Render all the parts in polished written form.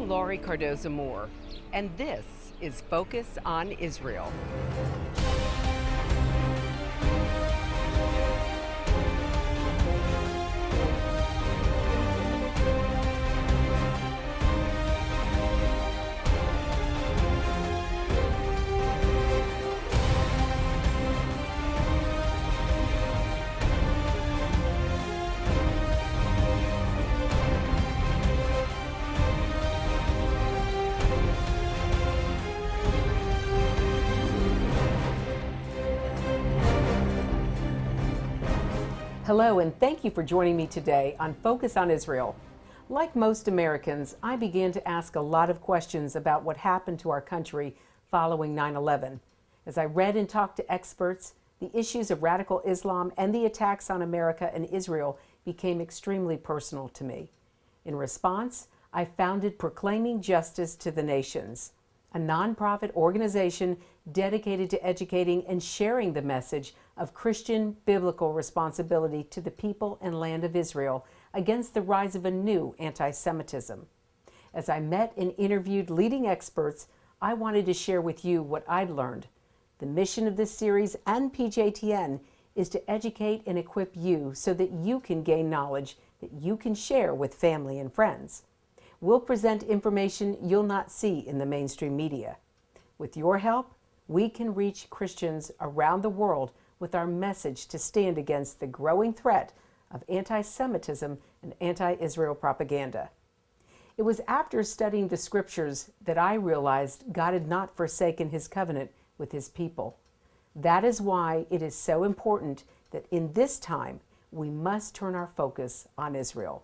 I'm Laurie Cardoza-Moore, and this is Focus on Israel. Hello, and thank you for joining me today on Focus on Israel. Like most Americans, I began to ask a lot of questions about what happened to our country following 9/11. As I read and talked to experts, the issues of radical Islam and the attacks on America and Israel became extremely personal to me. In response, I founded Proclaiming Justice to the Nations, a nonprofit organization dedicated to educating and sharing the message of Christian biblical responsibility to the people and land of Israel against the rise of a new anti-Semitism. As I met and interviewed leading experts, I wanted to share with you what I'd learned. The mission of this series and PJTN is to educate and equip you so that you can gain knowledge that you can share with family and friends. We'll present information you'll not see in the mainstream media. With your help, we can reach Christians around the world with our message to stand against the growing threat of anti-Semitism and anti-Israel propaganda. It was after studying the scriptures that I realized God had not forsaken his covenant with his people. That is why it is so important that in this time we must turn our focus on Israel.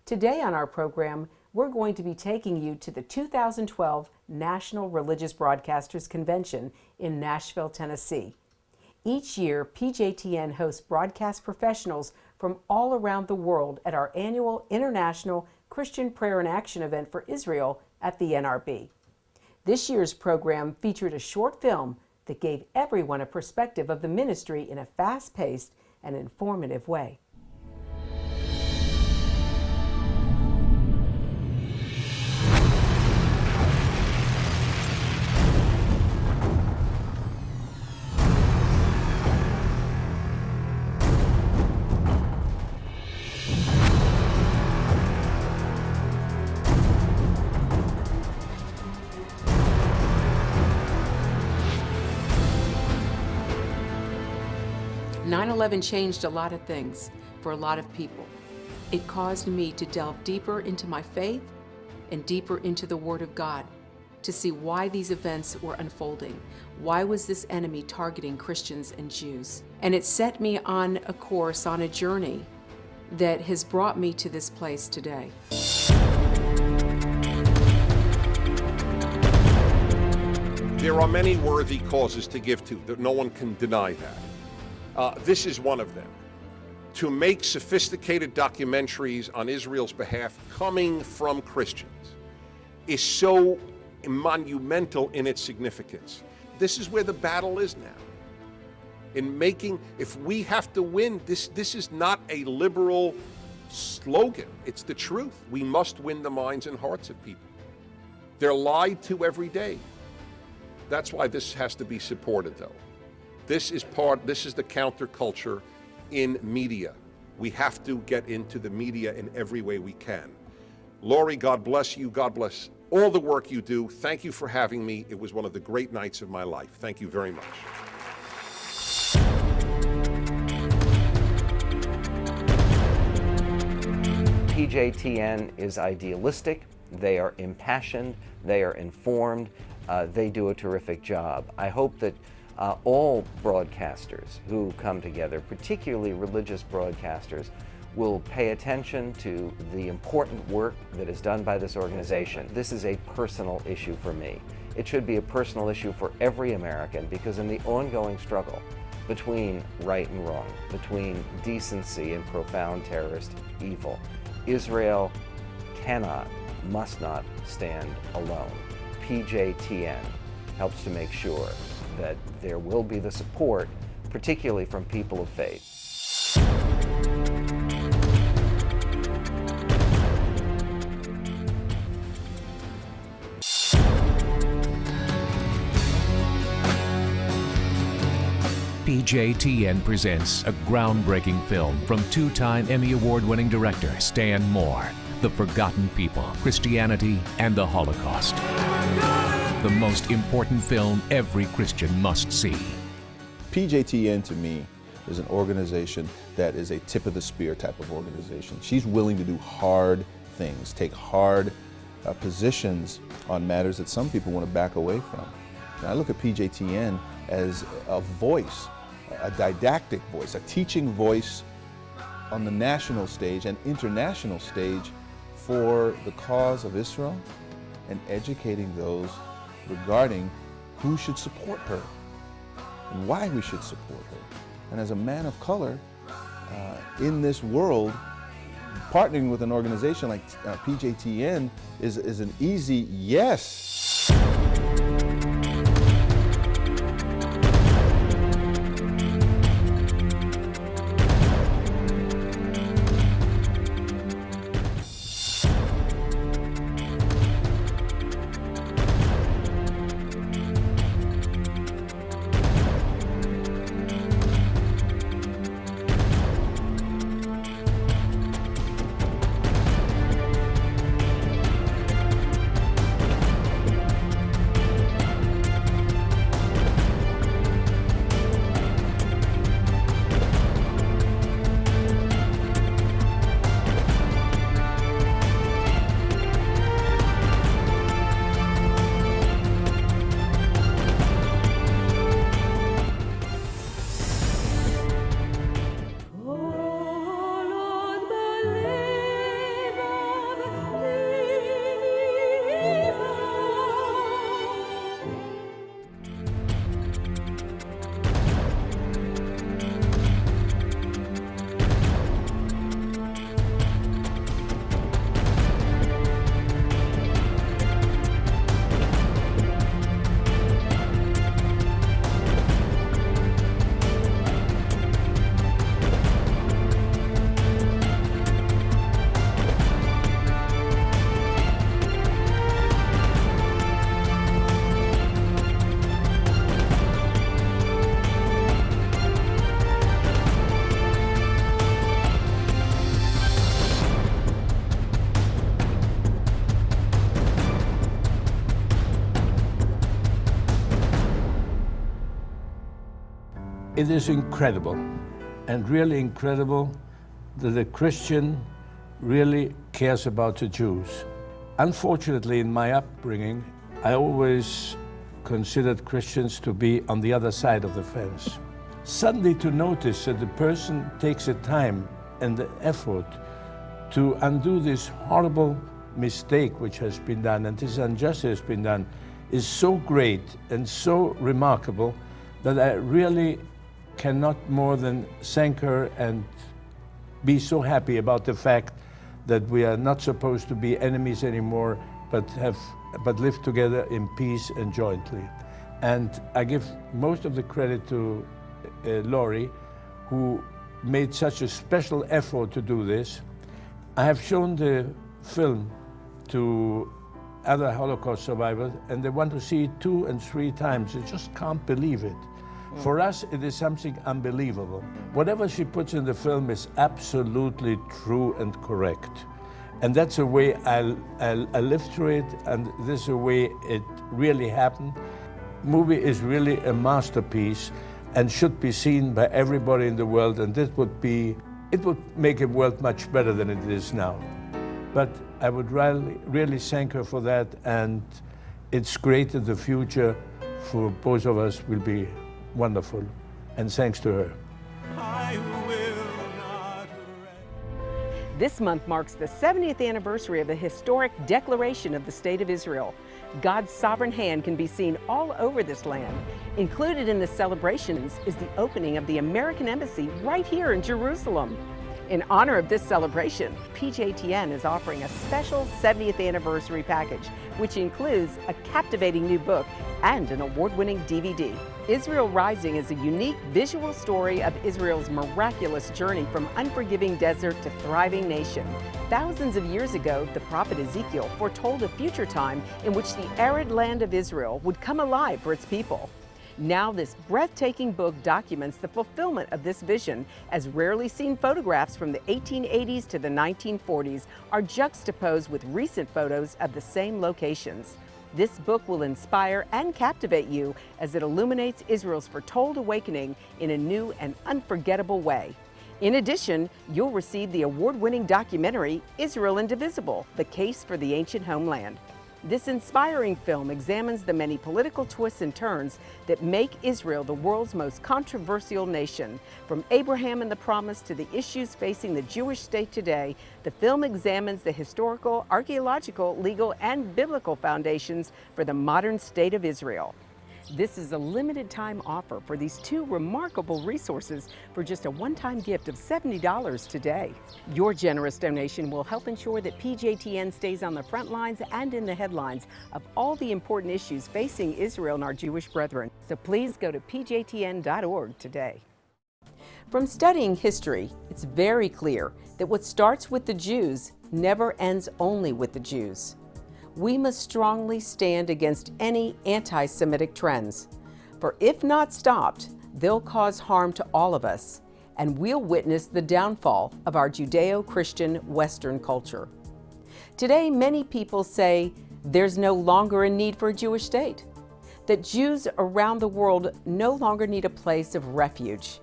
Today on our program, we're going to be taking you to the 2012 National Religious Broadcasters Convention in Nashville, Tennessee. Each year, PJTN hosts broadcast professionals from all around the world at our annual International Christian Prayer and Action event for Israel at the NRB. This year's program featured a short film that gave everyone a perspective of the ministry in a fast-paced and informative way. "9/11 changed a lot of things for a lot of people. It caused me to delve deeper into my faith and deeper into the Word of God to see why these events were unfolding. Why was this enemy targeting Christians and Jews? And it set me on a course, on a journey that has brought me to this place today." There are many worthy causes to give to, that no one can deny that. This is one of them. To make sophisticated documentaries on Israel's behalf coming from Christians is so monumental in its significance. This is where the battle is now. In making, if we have to win, this is not a liberal slogan. It's the truth. We must win the minds and hearts of people. They're lied to every day. That's why this has to be supported, though. This is the counterculture in media. We have to get into the media in every way we can. Laurie, God bless you. God bless all the work you do. Thank you for having me. It was one of the great nights of my life. Thank you very much. PJTN is idealistic. They are impassioned. They are informed. They do a terrific job. I hope that all broadcasters who come together, particularly religious broadcasters, will pay attention to the important work that is done by this organization. This is a personal issue for me. It should be a personal issue for every American, because in the ongoing struggle between right and wrong, between decency and profound terrorist evil, Israel cannot, must not stand alone. PJTN helps to make sure that there will be the support, particularly from people of faith. PJTN presents a groundbreaking film from two-time Emmy Award-winning director Stan Moore, The Forgotten People, Christianity and the Holocaust. The most important film every Christian must see. PJTN to me is an organization that is a tip of the spear type of organization. She's willing to do hard things, take hard positions on matters that some people want to back away from. And I look at PJTN as a voice, a didactic voice, a teaching voice on the national stage and international stage for the cause of Israel and educating those regarding who should support her and why we should support her. And as a man of color in this world, partnering with an organization like PJTN is an easy yes. It is incredible, and really incredible, that a Christian really cares about the Jews. Unfortunately, in my upbringing, I always considered Christians to be on the other side of the fence. Suddenly to notice that the person takes the time and the effort to undo this horrible mistake which has been done and this injustice has been done is so great and so remarkable that I really cannot more than thank her and be so happy about the fact that we are not supposed to be enemies anymore, but live together in peace and jointly. And I give most of the credit to Laurie, who made such a special effort to do this. I have shown the film to other Holocaust survivors, and they want to see it 2 and 3 times. They just can't believe it. For us, it is something unbelievable. Whatever she puts in the film is absolutely true and correct. And that's the way I live through it, and this is the way it really happened. Movie is really a masterpiece and should be seen by everybody in the world, and it would make the world much better than it is now. But I would really thank her for that, and it's great that the future for both of us will be wonderful, and thanks to her. This month marks the 70th anniversary of the historic Declaration of the State of Israel. God's sovereign hand can be seen all over this land. Included in the celebrations is the opening of the American Embassy right here in Jerusalem. In honor of this celebration, PJTN is offering a special 70th anniversary package, which includes a captivating new book and an award-winning DVD. Israel Rising is a unique visual story of Israel's miraculous journey from unforgiving desert to thriving nation. Thousands of years ago, the prophet Ezekiel foretold a future time in which the arid land of Israel would come alive for its people. Now this breathtaking book documents the fulfillment of this vision, as rarely seen photographs from the 1880s to the 1940s are juxtaposed with recent photos of the same locations. This book will inspire and captivate you as it illuminates Israel's foretold awakening in a new and unforgettable way. In addition, you'll receive the award-winning documentary, Israel Indivisible: The Case for the Ancient Homeland. This inspiring film examines the many political twists and turns that make Israel the world's most controversial nation. From Abraham and the Promise to the issues facing the Jewish state today, the film examines the historical, archaeological, legal, and biblical foundations for the modern state of Israel. This is a limited time offer for these two remarkable resources for just a one-time gift of $70 today. Your generous donation will help ensure that PJTN stays on the front lines and in the headlines of all the important issues facing Israel and our Jewish brethren. So please go to pjtn.org today. From studying history, it's very clear that what starts with the Jews never ends only with the Jews. We must strongly stand against any anti-Semitic trends, for if not stopped, they'll cause harm to all of us, and we'll witness the downfall of our Judeo-Christian Western culture. Today, many people say there's no longer a need for a Jewish state, that Jews around the world no longer need a place of refuge.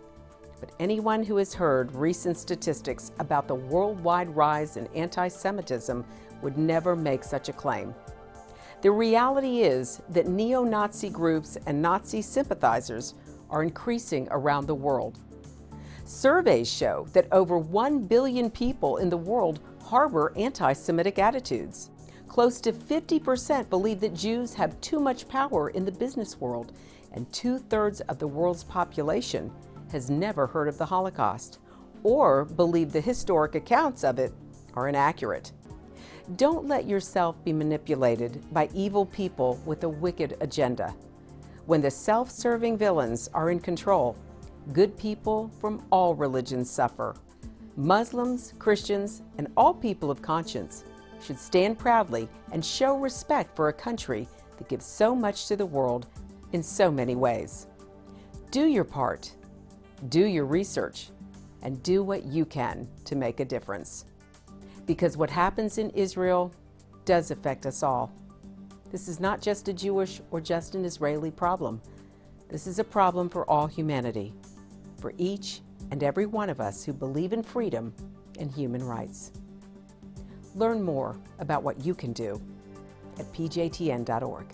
But anyone who has heard recent statistics about the worldwide rise in anti-Semitism would never make such a claim. The reality is that neo-Nazi groups and Nazi sympathizers are increasing around the world. Surveys show that over 1 billion people in the world harbor anti-Semitic attitudes. Close to 50% believe that Jews have too much power in the business world, and 2/3 of the world's population has never heard of the Holocaust or believe the historic accounts of it are inaccurate. Don't let yourself be manipulated by evil people with a wicked agenda. When the self-serving villains are in control, good people from all religions suffer. Muslims, Christians, and all people of conscience should stand proudly and show respect for a country that gives so much to the world in so many ways. Do your part, do your research, and do what you can to make a difference. Because what happens in Israel does affect us all. This is not just a Jewish or just an Israeli problem. This is a problem for all humanity, for each and every one of us who believe in freedom and human rights. Learn more about what you can do at pjtn.org.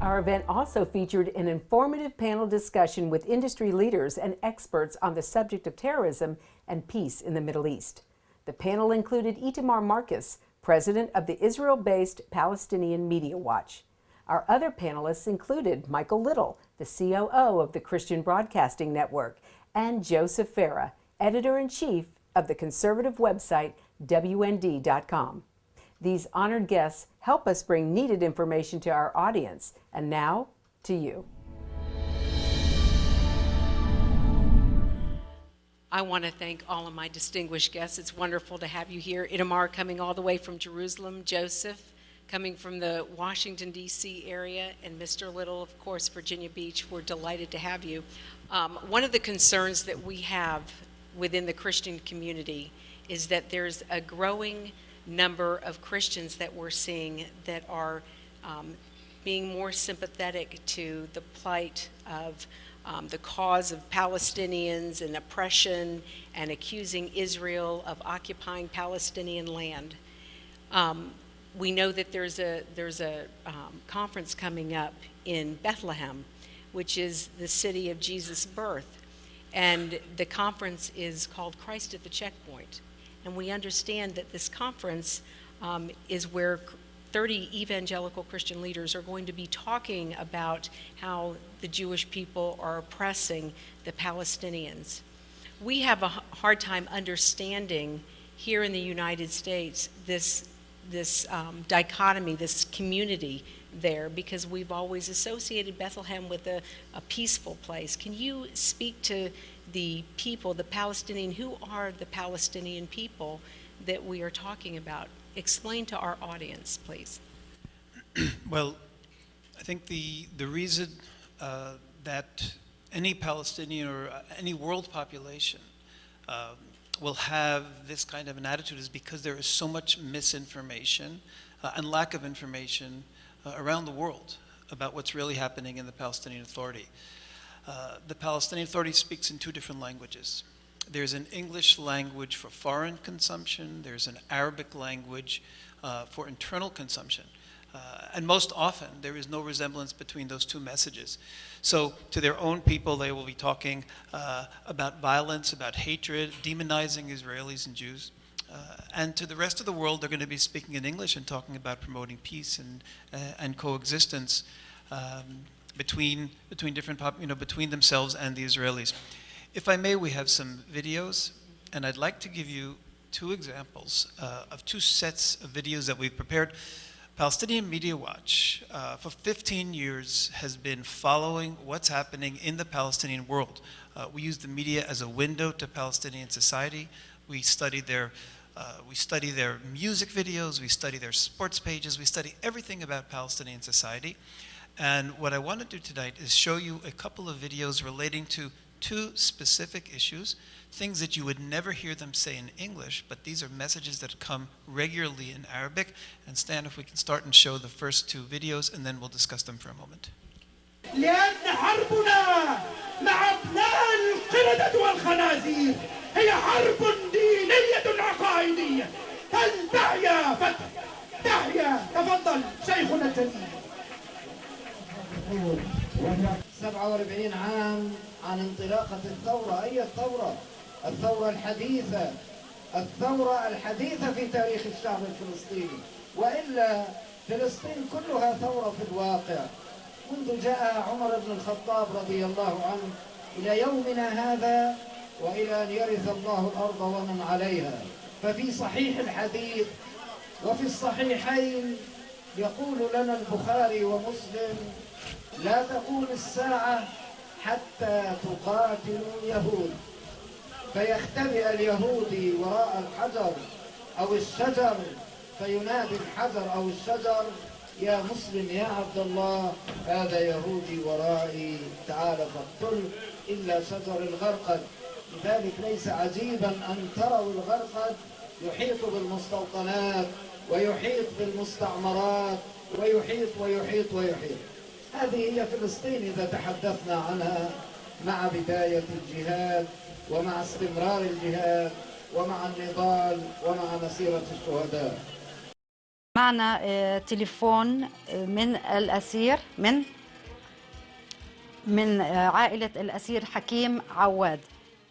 Our event also featured an informative panel discussion with industry leaders and experts on the subject of terrorism and peace in the Middle East. The panel included Itamar Marcus, president of the Israel-based Palestinian Media Watch. Our other panelists included Michael Little, the COO of the Christian Broadcasting Network, and Joseph Farah, editor-in-chief of the conservative website WND.com. These honored guests help us bring needed information to our audience. And now, to you. I want to thank all of my distinguished guests. It's wonderful to have you here. Itamar coming all the way from Jerusalem, Joseph coming from the Washington, D.C. area, and Mr. Little, of course, Virginia Beach. We're delighted to have you. One of the concerns that we have within the Christian community is that there's a growing number of Christians that we're seeing that are being more sympathetic to the plight of the cause of Palestinians and oppression, and accusing Israel of occupying Palestinian land. We know that there's a conference coming up in Bethlehem, which is the city of Jesus' birth, and the conference is called Christ at the Checkpoint. And we understand that this conference is where 30 evangelical Christian leaders are going to be talking about how the Jewish people are oppressing the Palestinians. We have a hard time understanding here in the United States this dichotomy, this community there, because we've always associated Bethlehem with a peaceful place. Can you speak to the people, the Palestinian, who are the Palestinian people that we are talking about? Explain to our audience, please. Well, I think the reason that any Palestinian or any world population will have this kind of an attitude is because there is so much misinformation and lack of information around the world about what's really happening in the Palestinian Authority. The Palestinian Authority speaks in two different languages. There's an English language for foreign consumption, there's an Arabic language for internal consumption. And most often, there is no resemblance between those two messages. So to their own people, they will be talking about violence, about hatred, demonizing Israelis and Jews. And to the rest of the world, they're going to be speaking in English and talking about promoting peace and coexistence between different between themselves and the Israelis. If I may, we have some videos, and I'd like to give you two examples of two sets of videos that we've prepared. Palestinian Media Watch, for 15 years, has been following what's happening in the Palestinian world. We use the media as a window to Palestinian society. We study their music videos, we study their sports pages, we study everything about Palestinian society. And what I want to do tonight is show you a couple of videos relating to two specific issues, things that you would never hear them say in English, but these are messages that come regularly in Arabic. And Stan, if we can start and show the first two videos, and then we'll discuss them for a moment. لأن حربنا مع أبناء القردة والخنازير هي حرب دينية عقائدية. تحيا فتح، تحيا. تفضل شيخنا الجليل. 47 عام عن انطلاقة الثورة. أي الثورة؟ الثورة الحديثة، الثورة الحديثة في تاريخ الشعب الفلسطيني، وإلا فلسطين كلها ثورة في الواقع. منذ جاء عمر بن الخطاب رضي الله عنه إلى يومنا هذا، وإلى أن يرث الله الأرض ومن عليها. ففي صحيح الحديث وفي الصحيحين يقول لنا البخاري ومسلم: لا تقوم الساعة حتى تقاتلوا اليهود. فيختبئ اليهودي وراء الحجر أو الشجر، فينادي الحجر أو الشجر: يا مسلم يا عبد الله، هذا يهودي ورائي، تعال فاقتله، إلا شجر الغرقد. لذلك ليس عجيبا أن تروا الغرقد يحيط بالمستوطنات ويحيط بالمستعمرات ويحيط ويحيط ويحيط. هذه هي فلسطين إذا تحدثنا عنها، مع بداية الجهاد ومع استمرار الجهاد ومع النضال ومع مسيرة الشهداء. معنا تليفون من الأسير من عائلة الأسير حكيم عواد.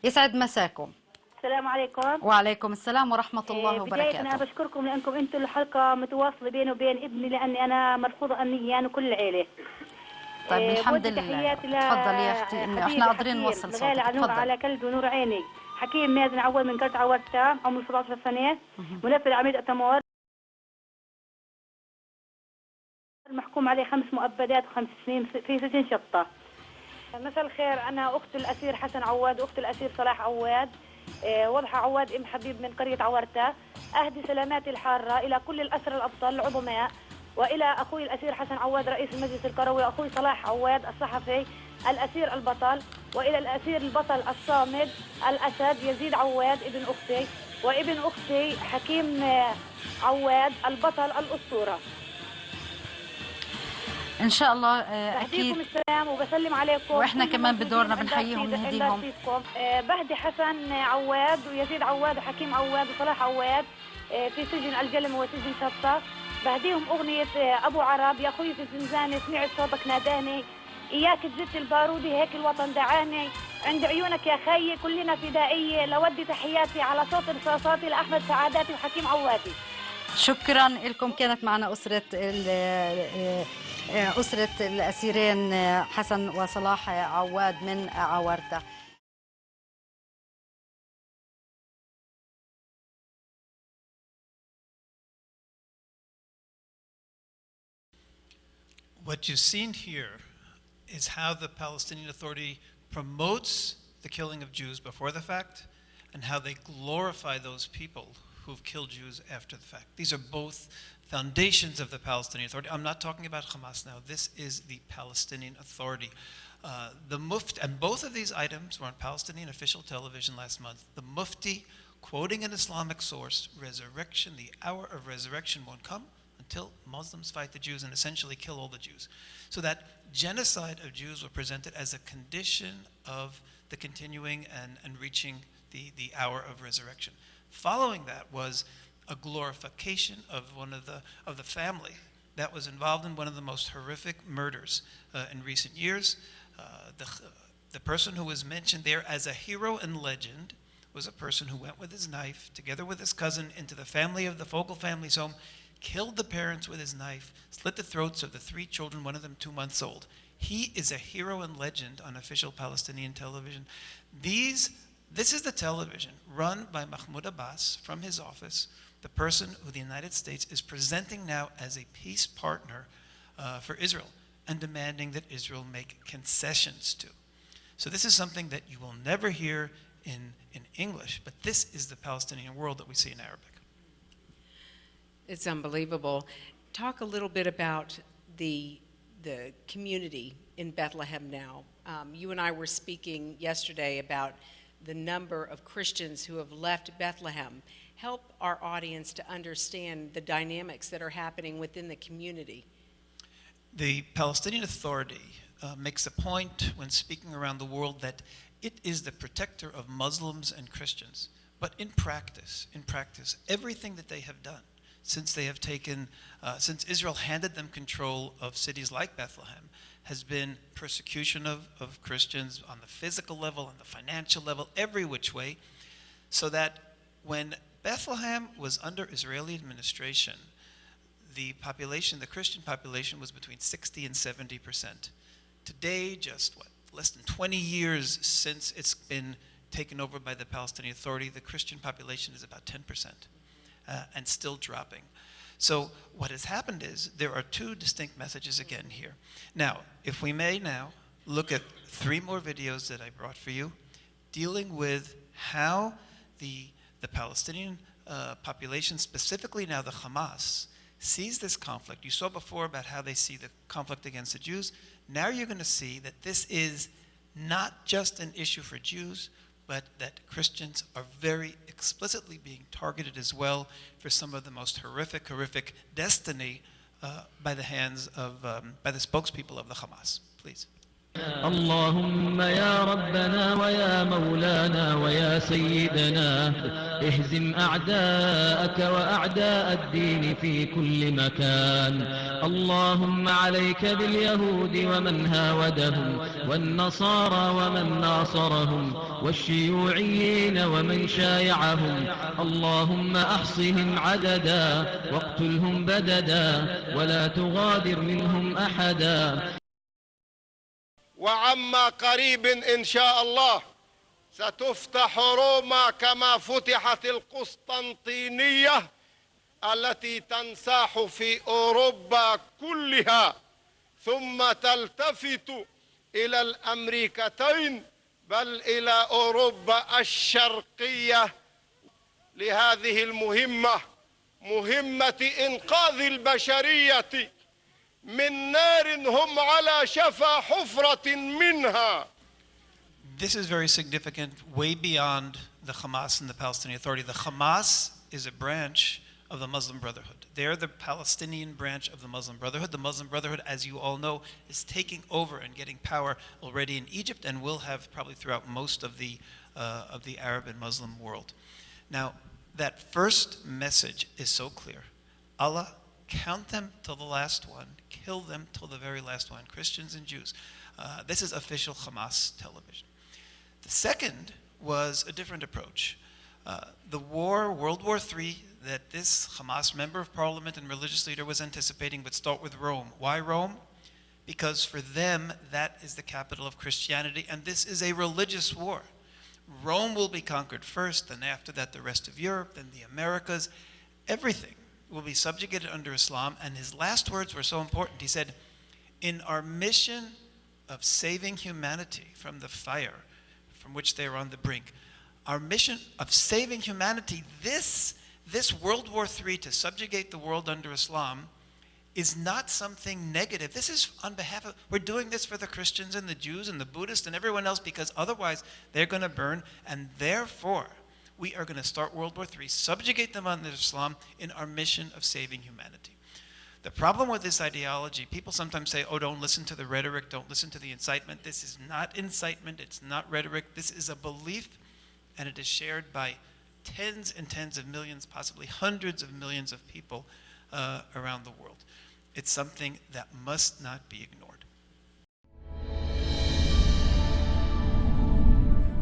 يسعد مساكم. السلام عليكم. وعليكم السلام ورحمة الله وبركاته. بداية أنا بشكركم لأنكم أنتم الحلقة متواصلة بيني وبين ابني، لأني أنا مرفوضة أمنيا يعني وكل العيلة. طيب الحمد لله. تفضلي يا أختي، إن إحنا قادرين نوصل صوتك. تفضلي. نور على قلبي ونور عيني. حكيم مازن عواد من قرية عوادتا، عمره 17 سنة، منفذ عملية التموار، محكوم عليه 5 مؤبدات و5 سنين في سجن شطة. مساء الخير، أنا أخت الأسير حسن عواد وأخت الأسير صلاح عواد، وضحى عواد ام حبيب من قرية عوارتا. أهدي سلاماتي الحارة إلى كل الأسرى الأبطال العظماء، وإلى أخوي الأسير حسن عواد رئيس المجلس القروي، وأخوي صلاح عواد الصحفي الأسير البطل، وإلى الأسير البطل الصامد الأسد يزيد عواد ابن أختي، وابن أختي حكيم عواد البطل الأسطورة. إن شاء الله أكيد. بهديكم السلام وبسلم عليكم، وإحنا كمان بدورنا بنحييهم ونهديهم. بهدي حسن عواد ويزيد عواد وحكيم عواد وصلاح عواد في سجن الجلم وسجن شطة. بهديهم أغنية أبو عرب، يا أخوي في الزنزانة سمعت صوتك ناداني، إياك تزت البارودي هيك الوطن دعاني، عند عيونك يا خيي كلنا فدائية، لودي تحياتي على صوت رصاصاتي لأحمد سعاداتي وحكيم عوادي. شكرا لكم. كانت معنا أسرة الأسيرين حسن وصلاح عواد من عوارتا. What you've seen here is how the Palestinian Authority promotes the killing of Jews before the fact, and how they glorify those people who've killed Jews after the fact. These are both foundations of the Palestinian Authority. I'm not talking about Hamas now. This is the Palestinian Authority. The Mufti, and both of these items were on Palestinian official television last month. The Mufti, quoting an Islamic source, resurrection, the hour of resurrection won't come until Muslims fight the Jews and essentially kill all the Jews. So that genocide of Jews were presented as a condition of the continuing and reaching the hour of resurrection. Following that was a glorification of one of the family that was involved in one of the most horrific murders in recent years. The person who was mentioned there as a hero and legend was a person who went with his knife, together with his cousin, into the family of the Fogel family's home, killed the parents with his knife, slit the throats of the 3 children, one of them 2 months old. He is a hero and legend on official Palestinian television. This is the television run by Mahmoud Abbas from his office, the person who the United States is presenting now as a peace partner for Israel and demanding that Israel make concessions to. So this is something that you will never hear in English, but this is the Palestinian world that we see in Arabic. It's unbelievable. Talk a little bit about the community in Bethlehem now. You and I were speaking yesterday about the number of Christians who have left Bethlehem. Help our audience to understand the dynamics that are happening within the community. The Palestinian Authority makes a point when speaking around the world that it is the protector of Muslims and Christians. But in practice, everything that they have done since they have taken, since Israel handed them control of cities like Bethlehem, has been persecution of Christians on the physical level, on the financial level, every which way, so that when Bethlehem was under Israeli administration, the population, the Christian population, was between 60 and 70%. Today, just less than 20 years since it's been taken over by the Palestinian Authority, the Christian population is about 10%. And still dropping. So what has happened is there are 2 distinct messages again here. Now, if we may now look at 3 more videos that I brought for you, dealing with how the Palestinian population, specifically now the Hamas, sees this conflict. You saw before about how they see the conflict against the Jews. Now you're going to see that this is not just an issue for Jews, but that Christians are very explicitly being targeted as well for some of the most horrific destiny by the hands of, by the spokespeople of the Hamas. Please. اللهم يا ربنا ويا مولانا ويا سيدنا اهزم أعداءك وأعداء الدين في كل مكان اللهم عليك باليهود ومن هاودهم والنصارى ومن ناصرهم والشيوعيين ومن شايعهم اللهم أحصهم عددا واقتلهم بددا ولا تغادر منهم أحدا. وعما قريب إن شاء الله ستفتح روما كما فتحت القسطنطينية التي تنساح في أوروبا كلها ثم تلتفت إلى الأمريكتين بل إلى أوروبا الشرقية لهذه المهمة مهمة إنقاذ البشرية من نار هم على شفا حفرة منها. This is very significant, way beyond the Hamas and the Palestinian Authority. The Hamas is a branch of the Muslim Brotherhood. They're the Palestinian branch of the Muslim Brotherhood. The Muslim Brotherhood, as you all know, is taking over and getting power already in Egypt and will have probably throughout most of the Arab and Muslim world. Now, that first message is so clear. Allah, count them till the last one, kill them till the very last one, Christians and Jews. This is official Hamas television. The second was a different approach. The war, World War III, that this Hamas member of parliament and religious leader was anticipating would start with Rome. Why Rome? Because for them, that is the capital of Christianity, and this is a religious war. Rome will be conquered first, and after that the rest of Europe, then the Americas. Everything will be subjugated under Islam, and his last words were so important. He said, in our mission of saving humanity from the fire from which they are on the brink, our mission of saving humanity, this this World War III to subjugate the world under Islam is not something negative. This is on behalf of, we're doing this for the Christians and the Jews and the Buddhists and everyone else, because otherwise they're going to burn, and therefore we are going to start World War III, subjugate them under Islam in our mission of saving humanity. The problem with this ideology, people sometimes say, oh, don't listen to the rhetoric, don't listen to the incitement. This is not incitement, it's not rhetoric. This is a belief, and it is shared by tens and tens of millions, possibly hundreds of millions of people around the world. It's something that must not be ignored.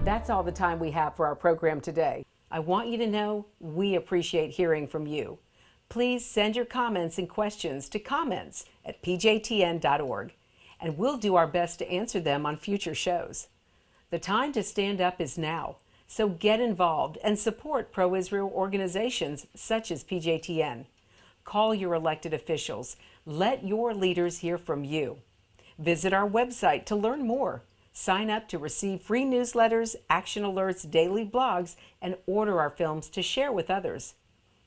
That's all the time we have for our program today. I want you to know we appreciate hearing from you. Please send your comments and questions to comments@pjtn.org, and we'll do our best to answer them on future shows. The time to stand up is now, so get involved and support pro-Israel organizations such as PJTN. Call your elected officials. Let your leaders hear from you. Visit our website to learn more. Sign up to receive free newsletters, action alerts, daily blogs, and order our films to share with others.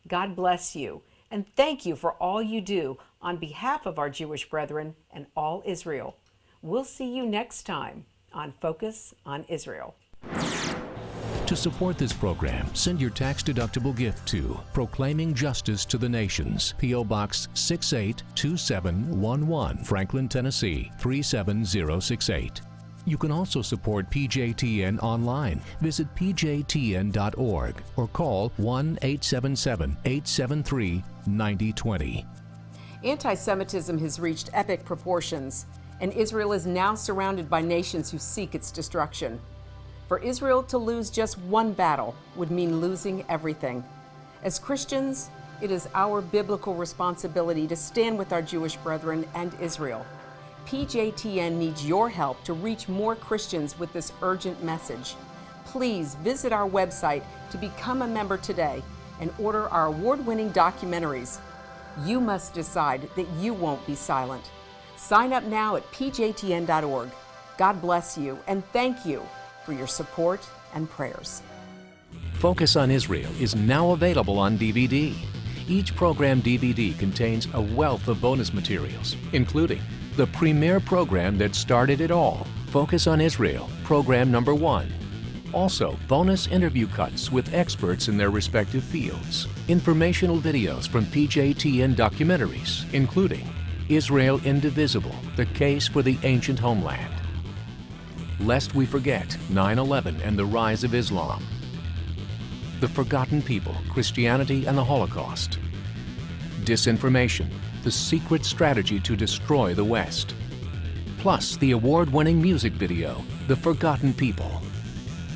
God bless you, and thank you for all you do on behalf of our Jewish brethren and all Israel. We'll see you next time on Focus on Israel. To support this program, send your tax-deductible gift to Proclaiming Justice to the Nations, P.O. Box 682711, Franklin, Tennessee 37068. You can also support PJTN online. Visit pjtn.org or call 1-877-873-9020. Anti-Semitism has reached epic proportions, and Israel is now surrounded by nations who seek its destruction. For Israel to lose just one battle would mean losing everything. As Christians, it is our biblical responsibility to stand with our Jewish brethren and Israel. PJTN needs your help to reach more Christians with this urgent message. Please visit our website to become a member today and order our award-winning documentaries. You must decide that you won't be silent. Sign up now at pjtn.org. God bless you, and thank you for your support and prayers. Focus on Israel is now available on DVD. Each program DVD contains a wealth of bonus materials, including the premier program that started it all, Focus on Israel, program number 1. Also, bonus interview cuts with experts in their respective fields. Informational videos from PJTN documentaries, including Israel Indivisible, the case for the ancient homeland. Lest we forget 9/11 and the rise of Islam. The Forgotten People, Christianity and the Holocaust. Disinformation, the secret strategy to destroy the West. Plus the award-winning music video, The Forgotten People.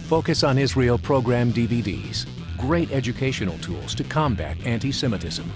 Focus on Israel program DVDs, great educational tools to combat anti-Semitism.